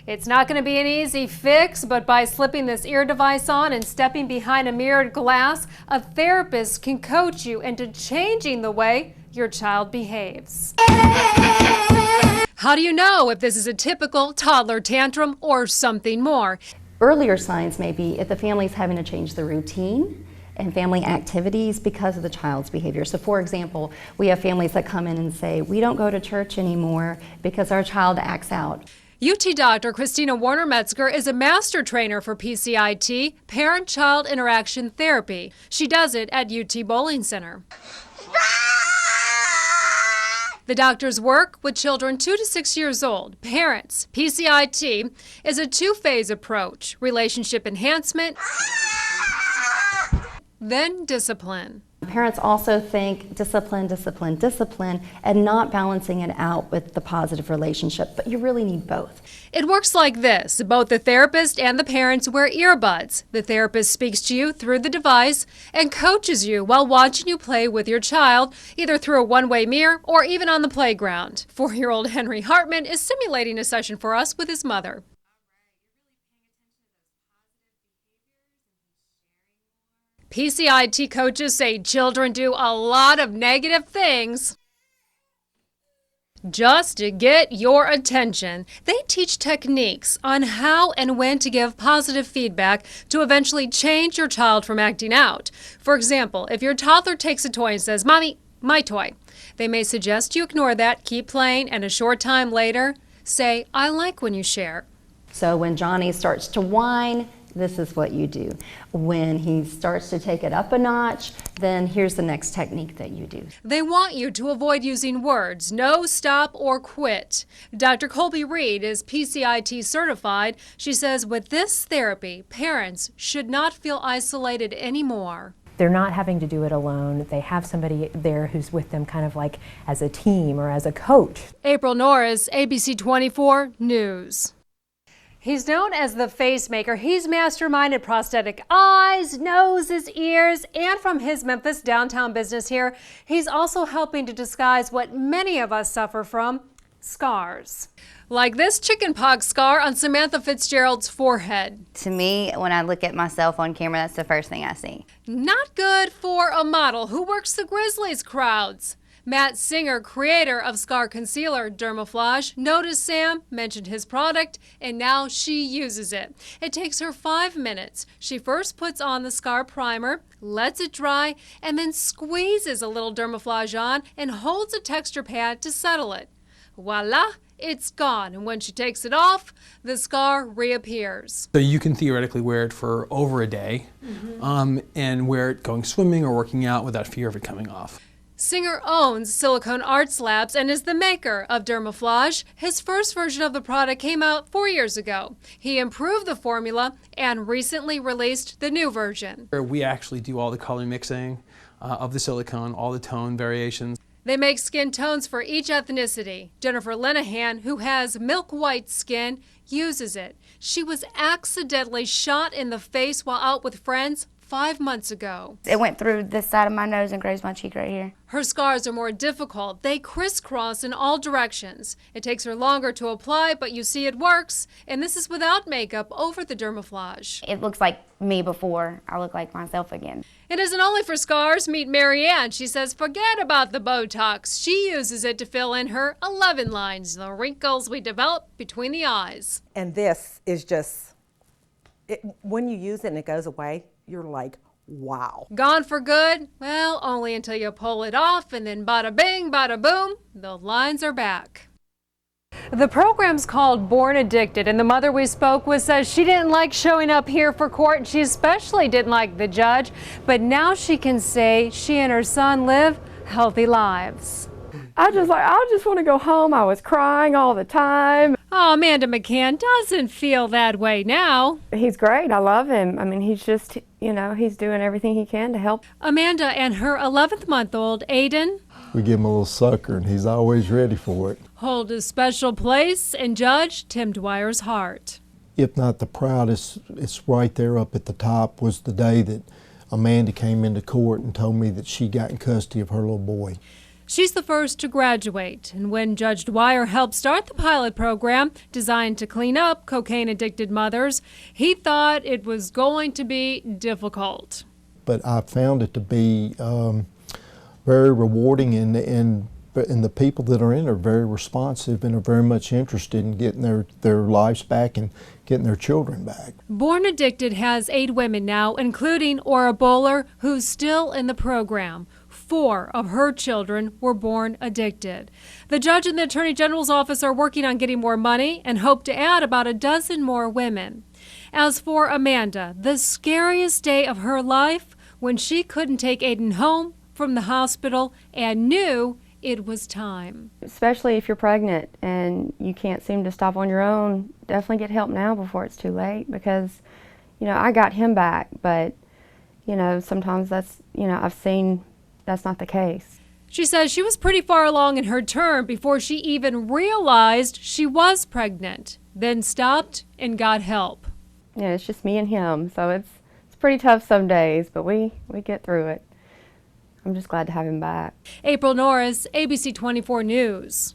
It's not going to be an easy fix, but by slipping this ear device on and stepping behind a mirrored glass, a therapist can coach you into changing the way your child behaves. How do you know if this is a typical toddler tantrum or something more? Earlier signs may be if the family's having to change the routine and family activities because of the child's behavior. So for example, we have families that come in and say, we don't go to church anymore because our child acts out. UT Dr. Christina Warner-Metzger is a master trainer for PCIT, Parent-Child Interaction Therapy. She does it at UT Bowling Center. The doctors work with children 2 to 6 years old. Parents. PCIT is a two-phase approach: relationship enhancement, then discipline. Parents also think discipline, discipline, discipline, and not balancing it out with the positive relationship, but you really need both. It works like this. Both the therapist and the parents wear earbuds. The therapist speaks to you through the device and coaches you while watching you play with your child, either through a one-way mirror or even on the playground. 4-year-old Henry Hartman is simulating a session for us with his mother. PCIT coaches say children do a lot of negative things just to get your attention. They teach techniques on how and when to give positive feedback to eventually change your child from acting out. For example, if your toddler takes a toy and says, "Mommy, my toy," they may suggest you ignore that, keep playing, and a short time later say, "I like when you share." So when Johnny starts to whine, this is what you do. When he starts to take it up a notch, then here's the next technique that you do. They want you to avoid using words no, stop, or quit. Dr. Colby Reed is PCIT certified. She says with this therapy, parents should not feel isolated anymore. They're not having to do it alone. They have somebody there who's with them kind of like as a team or as a coach. April Norris, ABC 24 News. He's known as the face maker. He's masterminded prosthetic eyes, noses, ears, and from his Memphis downtown business here, he's also helping to disguise what many of us suffer from: scars. Like this chickenpox scar on Samantha Fitzgerald's forehead. To me, when I look at myself on camera, that's the first thing I see. Not good for a model who works the Grizzlies crowds. Matt Singer, creator of scar concealer Dermaflage, noticed Sam, mentioned his product, and now she uses it. It takes her 5 minutes. She first puts on the scar primer, lets it dry, and then squeezes a little Dermaflage on and holds a texture pad to settle it. Voila! It's gone, and when she takes it off, the scar reappears. So you can theoretically wear it for over a day and wear it going swimming or working out without fear of it coming off. Singer owns Silicone Arts Labs and is the maker of Dermaflage. His first version of the product came out 4 years ago. He improved the formula and recently released the new version. We actually do all the color mixing of the silicone, all the tone variations. They make skin tones for each ethnicity. Jennifer Linehan, who has milk white skin, uses it. She was accidentally shot in the face while out with friends 5 months ago. It went through this side of my nose and grazed my cheek right here. Her scars are more difficult. They crisscross in all directions. It takes her longer to apply, but you see it works. And this is without makeup over the Dermaflage. It looks like me before I look like myself again. It isn't only for scars. Meet Marianne. She says forget about the Botox. She uses it to fill in her 11 lines, the wrinkles we develop between the eyes. And this is just, when you use it and it goes away, you're like, wow. Gone for good? Well, only until you pull it off, and then bada bing, bada boom, the lines are back. The program's called Born Addicted, and the mother we spoke with says she didn't like showing up here for court, and she especially didn't like the judge, but now she can say she and her son live healthy lives. I just want to go home. I was crying all the time. Oh, Amanda McCann doesn't feel that way now. He's great. I love him. I mean, he's just, he's doing everything he can to help. Amanda and her 11th-month-old Aiden. We give him a little sucker, and he's always ready for it. Hold a special place in Judge Tim Dwyer's heart. If not the proudest, it's right there up at the top, was the day that Amanda came into court and told me that she got in custody of her little boy. She's the first to graduate, and when Judge Dwyer helped start the pilot program designed to clean up cocaine-addicted mothers, he thought it was going to be difficult. But I found it to be very rewarding, and the people that are in are very responsive and are very much interested in getting their lives back and getting their children back. Born Addicted has 8 women now, including Ora Bowler, who's still in the program. 4 of her children were born addicted. The judge and the Attorney General's office are working on getting more money and hope to add about a dozen more women. As for Amanda, the scariest day of her life when she couldn't take Aiden home from the hospital and knew it was time. Especially if you're pregnant and you can't seem to stop on your own, definitely get help now before it's too late, because, I got him back, but, sometimes I've seen that's not the case. She says she was pretty far along in her term before she even realized she was pregnant, then stopped and got help. It's just me and him, so it's pretty tough some days, but we get through it. I'm just glad to have him back. April Norris, ABC 24 News.